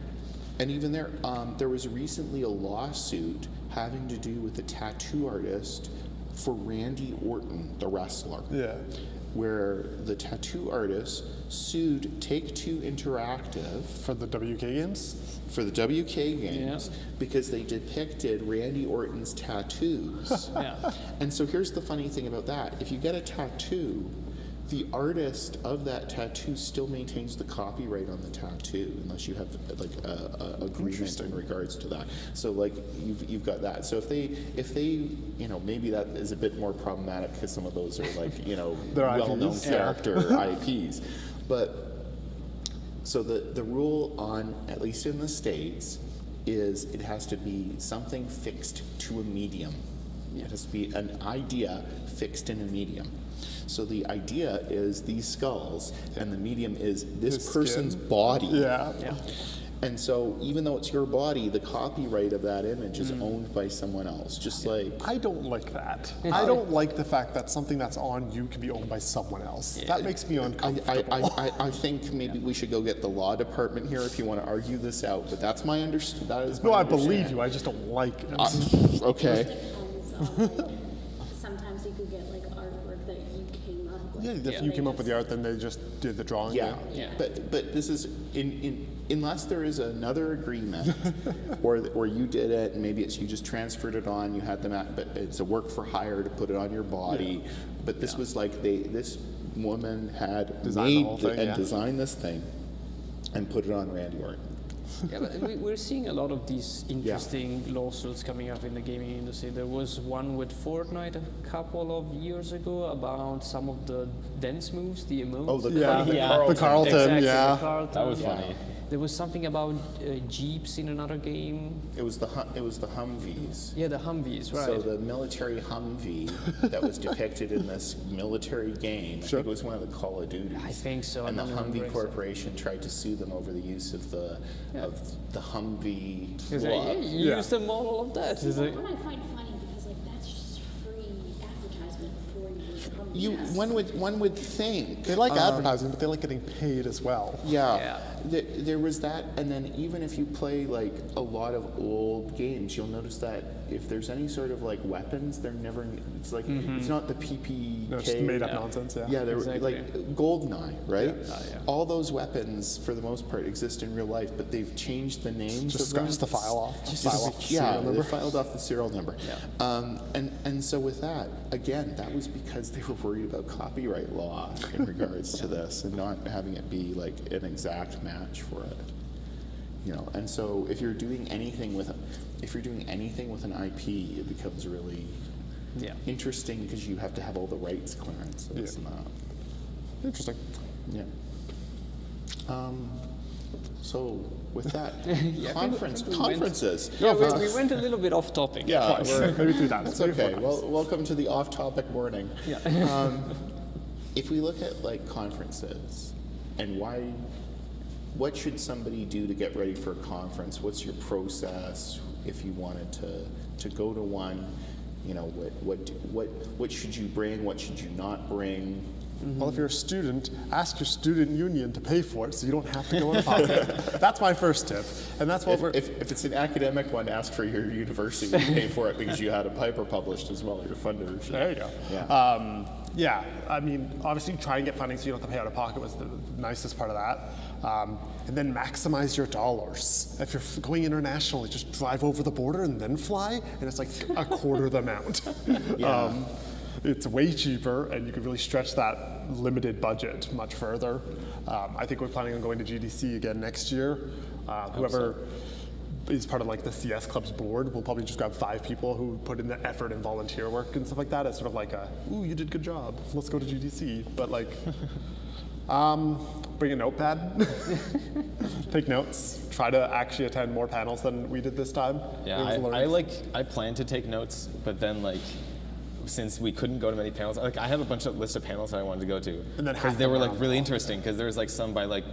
even there was recently a lawsuit having to do with the tattoo artist for Randy Orton, the wrestler. Yeah. Where the tattoo artist sued Take-Two Interactive For the WK games? for the WK games because they depicted Randy Orton's tattoos. Yeah. And so here's the funny thing about that. If you get a tattoo, the artist of that tattoo still maintains the copyright on the tattoo unless you have like a agreement in regards to that. So like you've got that. So if they maybe that is a bit more problematic because some of those are like They're well-known IPs. character IPs. But so the rule on, at least in the States, is it has to be something fixed to a medium. It has to be an idea fixed in a medium. So the idea is these skulls, and the medium is this His person's skin. body. Yeah. And so even though it's your body, the copyright of that image is owned by someone else. Just like I don't like that. I don't like the fact that something that's on you can be owned by someone else. That makes me uncomfortable. I think maybe we should go get the law department here if you want to argue this out. But that's my understanding. That is my No, I believe understanding. you. I just don't like it. Okay. Depends on, like, sometimes you could get like artwork that you came up with. Yeah, if you came up with the art, then they just did the drawing. Yeah. Yeah. But this is unless there is another agreement, or you did it and maybe it's you just transferred it on. You had them at, but it's a work for hire to put it on your body. But this was like this woman had Designed the whole made thing, and yeah. designed this thing and put it on Randy Orton. Yeah, but we're seeing a lot of these interesting lawsuits coming up in the gaming industry. There was one with Fortnite a couple of years ago about some of the dance moves, the emotes. Oh, the The Carlton, Exactly, yeah. the Carlton. That was funny. There was something about Jeeps in another game. It was the Humvees. Yeah, the Humvees, right. So the military Humvee that was depicted in this military game, I think it was one of the Call of Duties. I think so, And I the don't remember Humvee exactly. Corporation tried to sue them over the use of the Humvee. Because you used a model of that. See, that one I find funny because like that's just free advertisement for you. One would think. They like advertising, but they like getting paid as well. Yeah. Yeah. There was that, and then even if you play like a lot of old games, you'll notice that if there's any sort of like weapons, they're never. It's like it's not the PPK. No, it's just made up nonsense. Yeah. Yeah, they're Exactly. like Goldeneye, right? Yeah. All those weapons, for the most part, exist in real life, but they've changed the names Just of them. scratch the file off. File off the Yeah, serial they number. filed off the serial number. Yeah. And so with that, again, that was because they were worried about copyright law in regards to this and not having it be like an exact match for it. You know, and so if you're doing anything with an IP, it becomes really Yeah. interesting because you have to have all the rights clearances Yeah. and that. Interesting. Yeah. So with that, Yeah, I think we went- conferences. Yeah, we went a little bit off topic. Yeah, Maybe 3 times. that's maybe 4 okay. times. Well, welcome to the off-topic morning. Yeah. If we look at like conferences and what should somebody do to get ready for a conference? What's your process if you wanted to go to one? You know, what should you bring? What should you not bring? Well, if you're a student, ask your student union to pay for it so you don't have to go in pocket. That's my first tip. And that's what we're... If it's an academic one, ask for your university to pay for it because you had a paper published as well, your funders. There you go. Yeah. Yeah, I mean, obviously try and get funding so you don't have to pay out of pocket was the nicest part of that. And then maximize your dollars. If you're going internationally, just drive over the border and then fly, and it's like a quarter the amount. Yeah. It's way cheaper, and you can really stretch that limited budget much further. I think we're planning on going to GDC again next year. Whoever is part of like the CS Club's board, we'll probably just grab 5 people who put in the effort and volunteer work and stuff like that. It's sort of like a, ooh, you did a good job. Let's go to GDC. But like, bring a notepad, take notes, try to actually attend more panels than we did this time. Yeah, It was learning. I planned to take notes, but then like, since we couldn't go to many panels, like I have a bunch of list of panels that I wanted to go to, And then because half they them were were like on really the interesting. Because there was like some by like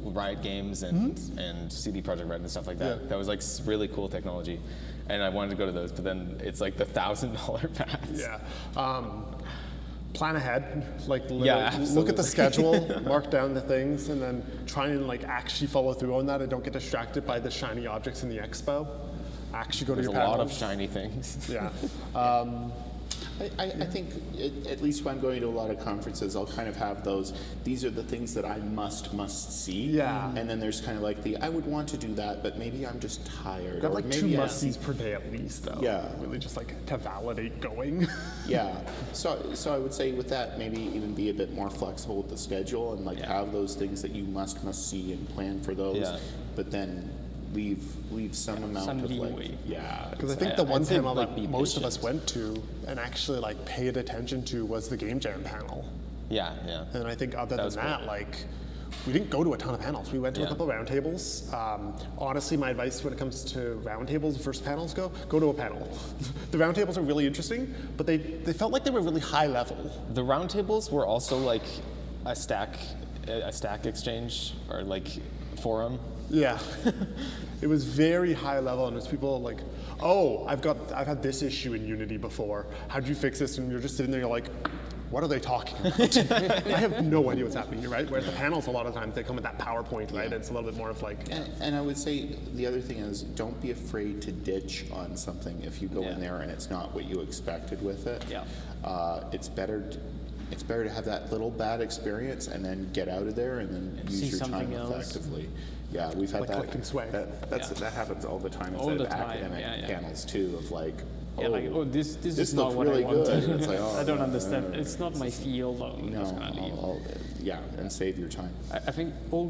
Riot Games and CD Projekt Red and stuff like that. Yeah. That was like really cool technology, and I wanted to go to those. But then it's like the $1,000 pass. Yeah. Plan ahead, like literally Yeah, look at the absolutely. schedule, mark down the things, and then try and like actually follow through on that and don't get distracted by the shiny objects in the expo. Actually go There's to a your lot of panels. shiny things. Yeah. I think at least when I'm going to a lot of conferences, I'll kind of have those. These are the things that I must see. Yeah. And then there's kind of like I would want to do that, but maybe I'm just tired. Got or like maybe 2 I- must-sees per day at least, though. Yeah. Really just like to validate going. Yeah. So I would say with that, maybe even be a bit more flexible with the schedule and like have those things that you must see and plan for those. Yeah. But then leave some amount some of like leeway. Because I think I'd the one say, panel like, that be most of patient. us went to and actually like paid attention to was the Game Jam panel. Yeah, yeah. And I think other than was that, cool. like, we didn't go to a ton of panels. We went to a Yeah. couple of roundtables. Honestly, my advice when it comes to roundtables, first panels go to a panel. The roundtables are really interesting, but they felt like they were really high level. The roundtables were also like a stack exchange or like forum. Yeah. It was very high level, and it was people like, oh, I've had this issue in Unity before. How'd you fix this? And you're just sitting there, you're like, what are they talking about? I have no idea what's happening here, right? Whereas the panels, a lot of times, they come with that PowerPoint, right? It's a little bit more of like, And I would say the other thing is don't be afraid to ditch on something if you go in there and it's not what you expected with it. Yeah. It's better to have that little bad experience and then get out of there and then see use your time something else. effectively. Yeah, we've had Like that. click and sway. That happens all the time All inside the of time, academic yeah. panels too. Of like, Yeah, like, oh, this is not looks what really I want. good. It's like, oh, I don't no, understand. no, It's not my field. I'm no, just gonna leave. yeah, and save your time. I think all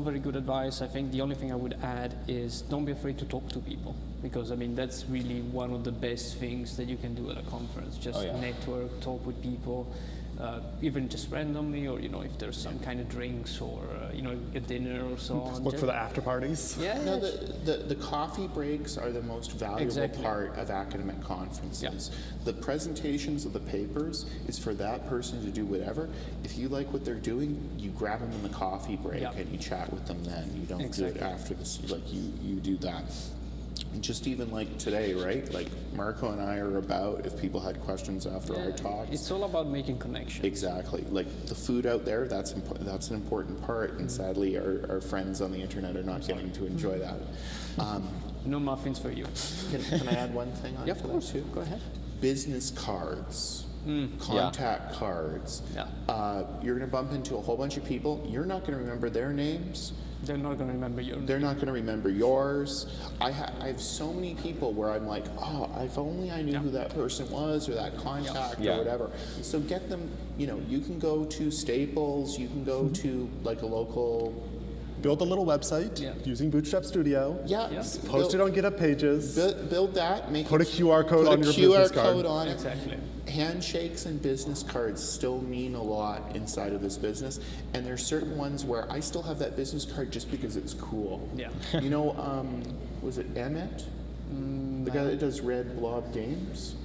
very good advice. I think the only thing I would add is don't be afraid to talk to people, because I mean that's really one of the best things that you can do at a conference. Just network, talk with people, even just randomly, or if there's some kind of drinks or a dinner or so on. look for the after parties. Yeah. No, the coffee breaks are the most valuable Exactly. part of academic conferences. The presentations of the papers is for that person to do whatever. If you like what they're doing, you grab them in the coffee break Yeah. and you chat with them then. You don't do Exactly. it after this. Like you do that. just even like today, right? Like Marco and I are about, if people had questions after our talks. It's all about making connections. Exactly. Like the food out there, that's an important part, and sadly our friends on the internet are not getting to enjoy that. No muffins for you. Can I add one thing on Yeah, of to that course. too? Go ahead. Business cards. Contact cards. Yeah. You're going to bump into a whole bunch of people. You're not going to remember their names. They're not going to remember your They're not going to remember yours. I have so many people where I'm like, oh, if only I knew who that person was or that contact or whatever. So get them, you can go to Staples, you can go to like a local. Build a little website using Bootstrap Studio. Yeah. Post it on GitHub pages. Build that. Put a QR code on your business card. Put a QR code on it. Exactly. Handshakes and business cards still mean a lot inside of this business, and there's certain ones where I still have that business card just because it's cool. Yeah. Was it Emmett? The guy that does Red Blob Games?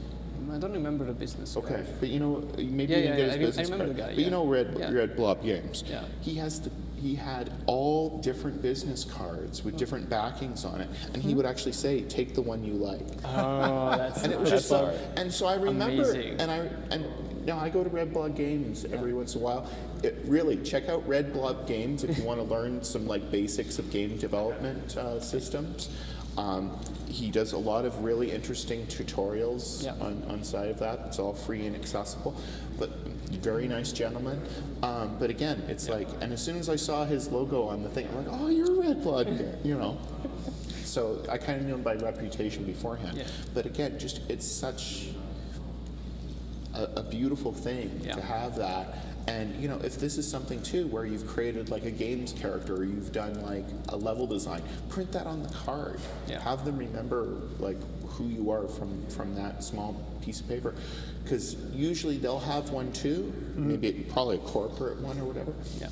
I don't remember the business. Okay, card. but maybe you didn't get his business I remember card. the guy. But you know Red Blob Games. Yeah. He had all different business cards with different backings on it, and he would actually say, "Take the one you like." Oh, that's And it was just so. And so I remember, amazing. and now I go to Red Blob Games every once in a while. Really check out Red Blob Games if you want to learn some like basics of game development systems. He does a lot of really interesting tutorials on side of that. It's all free and accessible, but very nice gentleman. But again, it's like, and as soon as I saw his logo on the thing, I'm like, oh, you're Red Blood, So I kind of knew him by reputation beforehand. Yeah. But again, it's such a beautiful thing to have that. And if this is something too where you've created like a games character or you've done like a level design, print that on the card. Yeah. Have them remember like who you are from that small piece of paper. Because usually they'll have one too, probably a corporate one or whatever. Yeah.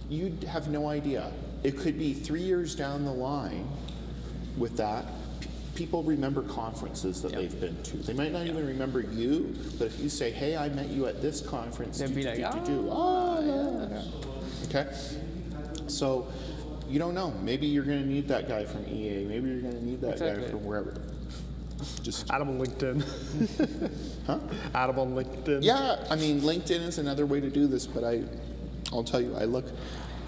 You'd have no idea. It could be 3 years down the line with that. People remember conferences that they've been to. They might not even remember you, but if you say, hey, I met you at this conference, They'll be like, Okay. So you don't know. Maybe you're going to need that guy from EA. Maybe you're going to need that guy from wherever. Just Add them on LinkedIn. Huh? Add them on LinkedIn. Yeah, I mean, LinkedIn is another way to do this, but I'll tell you, I look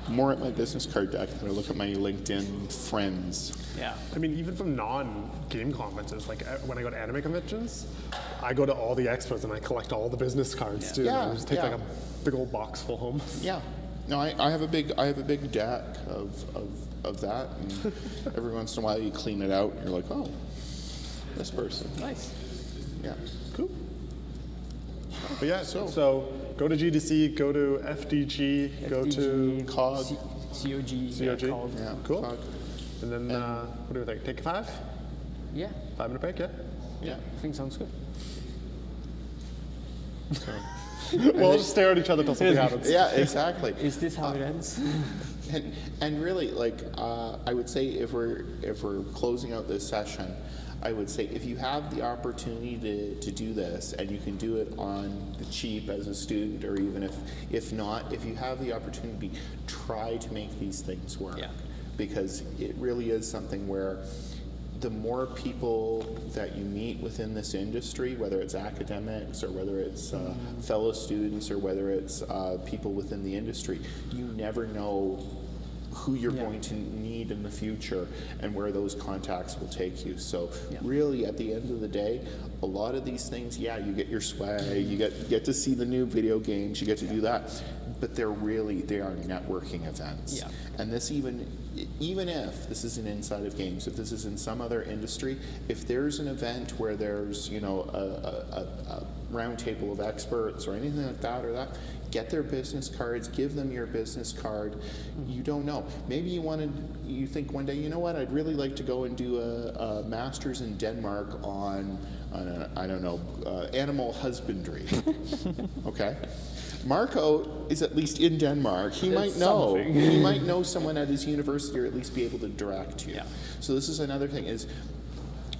more at my business card deck than I look at my LinkedIn friends. Yeah. I mean, even from non-game conferences, like when I go to anime conventions, I go to all the expos and I collect all the business cards too. Yeah, I just take like a big old box full home. Yeah. No, I have a big deck of that, and every once in a while you clean it out, and you're like, oh, this person. Nice. Yeah. Cool. But yeah, so go to GDC, go to FDG, go to COG. COG. COG. Yeah. Cool. COG. And then what do we think? Take a 5? Yeah. 5-minute break, yeah? Yeah. I think sounds good. We'll just stare at each other till something happens. Yeah, exactly. Is this how it ends? And really, like I would say, if we're closing out this session, I would say if you have the opportunity to do this and you can do it on the cheap as a student, or even if not, if you have the opportunity, try to make these things work. Yeah. Because it really is something where the more people that you meet within this industry, whether it's academics or whether it's fellow students or whether it's people within the industry, you never know who you're going to need in the future and where those contacts will take you. So really, at the end of the day, a lot of these things, you get your swag, you get to see the new video games, you get to do that, but they are networking events. Yeah. And this even if this isn't inside of games, if this is in some other industry, if there's an event where there's a round table of experts or anything like that get their business cards, give them your business card. You don't know. Maybe you think one day, you know what, I'd really like to go and do a master's in Denmark on I don't know, animal husbandry. Okay? Marco is at least in Denmark. He might know. He might know someone at his university, or at least be able to direct you. Yeah. So this is another thing, is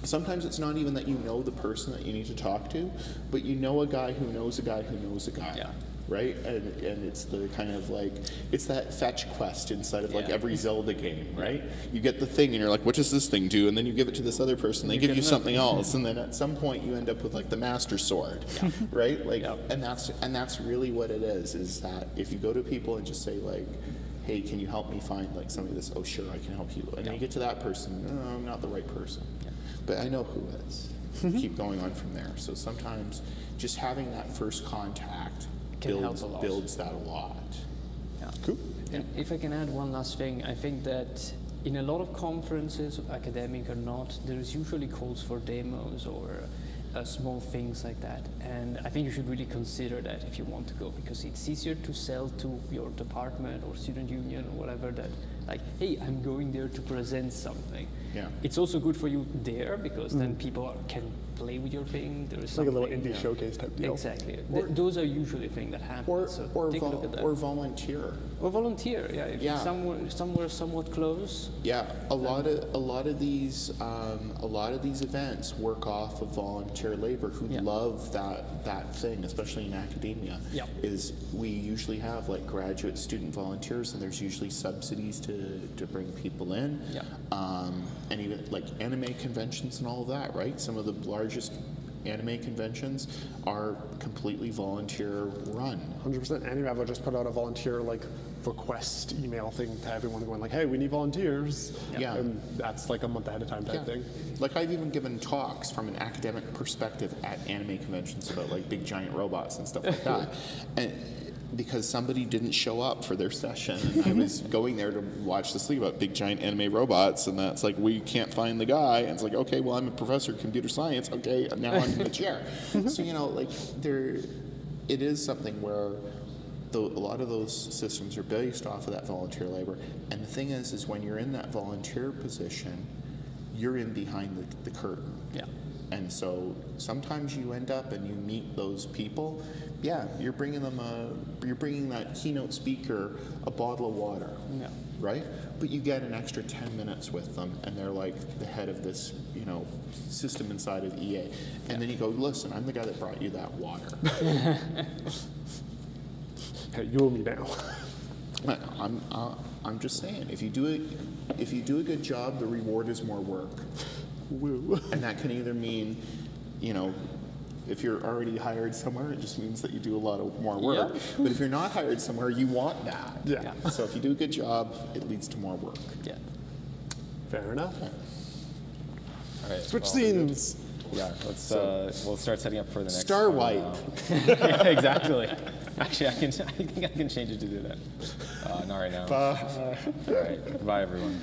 sometimes it's not even that you know the person that you need to talk to, but you know a guy who knows a guy who knows a guy. Yeah. right? And it's the kind of like, it's that fetch quest inside of like Yeah. every Zelda game, right? You get the thing and you're like, what does this thing do? And then you give it to this other person, they give you something else, and then at some point you end up with like the master sword, right? Like, and that's really what it is that if you go to people and just say like, hey, can you help me find like somebody that's, oh sure, I can help you. And then you get to that person, no, I'm not the right person. But I know who is. Keep going on from there. So sometimes just having that first contact Can help a lot. builds that a lot. Yeah. Cool. And if I can add one last thing, I think that in a lot of conferences, academic or not, there's usually calls for demos or small things like that. And I think you should really consider that if you want to go, because it's easier to sell to your department or student union or whatever that, like, hey, I'm going there to present something. Yeah. It's also good for you there because then people can play with your thing. There is It's like a little something- indie showcase type deal. Exactly. Those are usually things that happen. Or, so or, take a look at that. or volunteer. Or volunteer, yeah. If Yeah. it's somewhere somewhat close. Yeah, a lot of these events work off of volunteer labor who Yeah. love that thing, especially in academia. Yeah. Is we usually have like graduate student volunteers, and there's usually subsidies to bring people in. Yeah. And even like anime conventions and all of that, right? Some of the largest anime conventions are completely volunteer run. 100%. Anime just put out a volunteer like request email thing to everyone going like, hey, we need volunteers. Yeah. And that's like a month ahead of time type thing. Like I've even given talks from an academic perspective at anime conventions about like big giant robots and stuff like that. And because somebody didn't show up for their session, and I was going there to watch this thing about big giant anime robots, and that's like, we can't find the guy, and it's like, okay, well, I'm a professor of computer science, okay, now I'm in the chair. So, you know, like it is something where a lot of those systems are based off of that volunteer labor. And the thing is when you're in that volunteer position, you're in behind the curtain. Yeah. And so sometimes you end up and you meet those people. Yeah, you're bringing that keynote speaker a bottle of water. Yeah. Right? But you get an extra 10 minutes with them, and they're like the head of this, system inside of EA. And then you go, listen, I'm the guy that brought you that water. Hey, you owe me now. I'm just saying, if you do a good job, the reward is more work. Woo. And that can either mean, if you're already hired somewhere, it just means that you do a lot of more work. Yeah. But if you're not hired somewhere, you want that. Yeah. So if you do a good job, it leads to more work. Yeah. Fair enough. All right. Switch well, scenes. Yeah, let's we'll start setting up for the next Star one wipe. now. Exactly. Actually, I think I can change it to do that. Not right now. All right. Goodbye, everyone.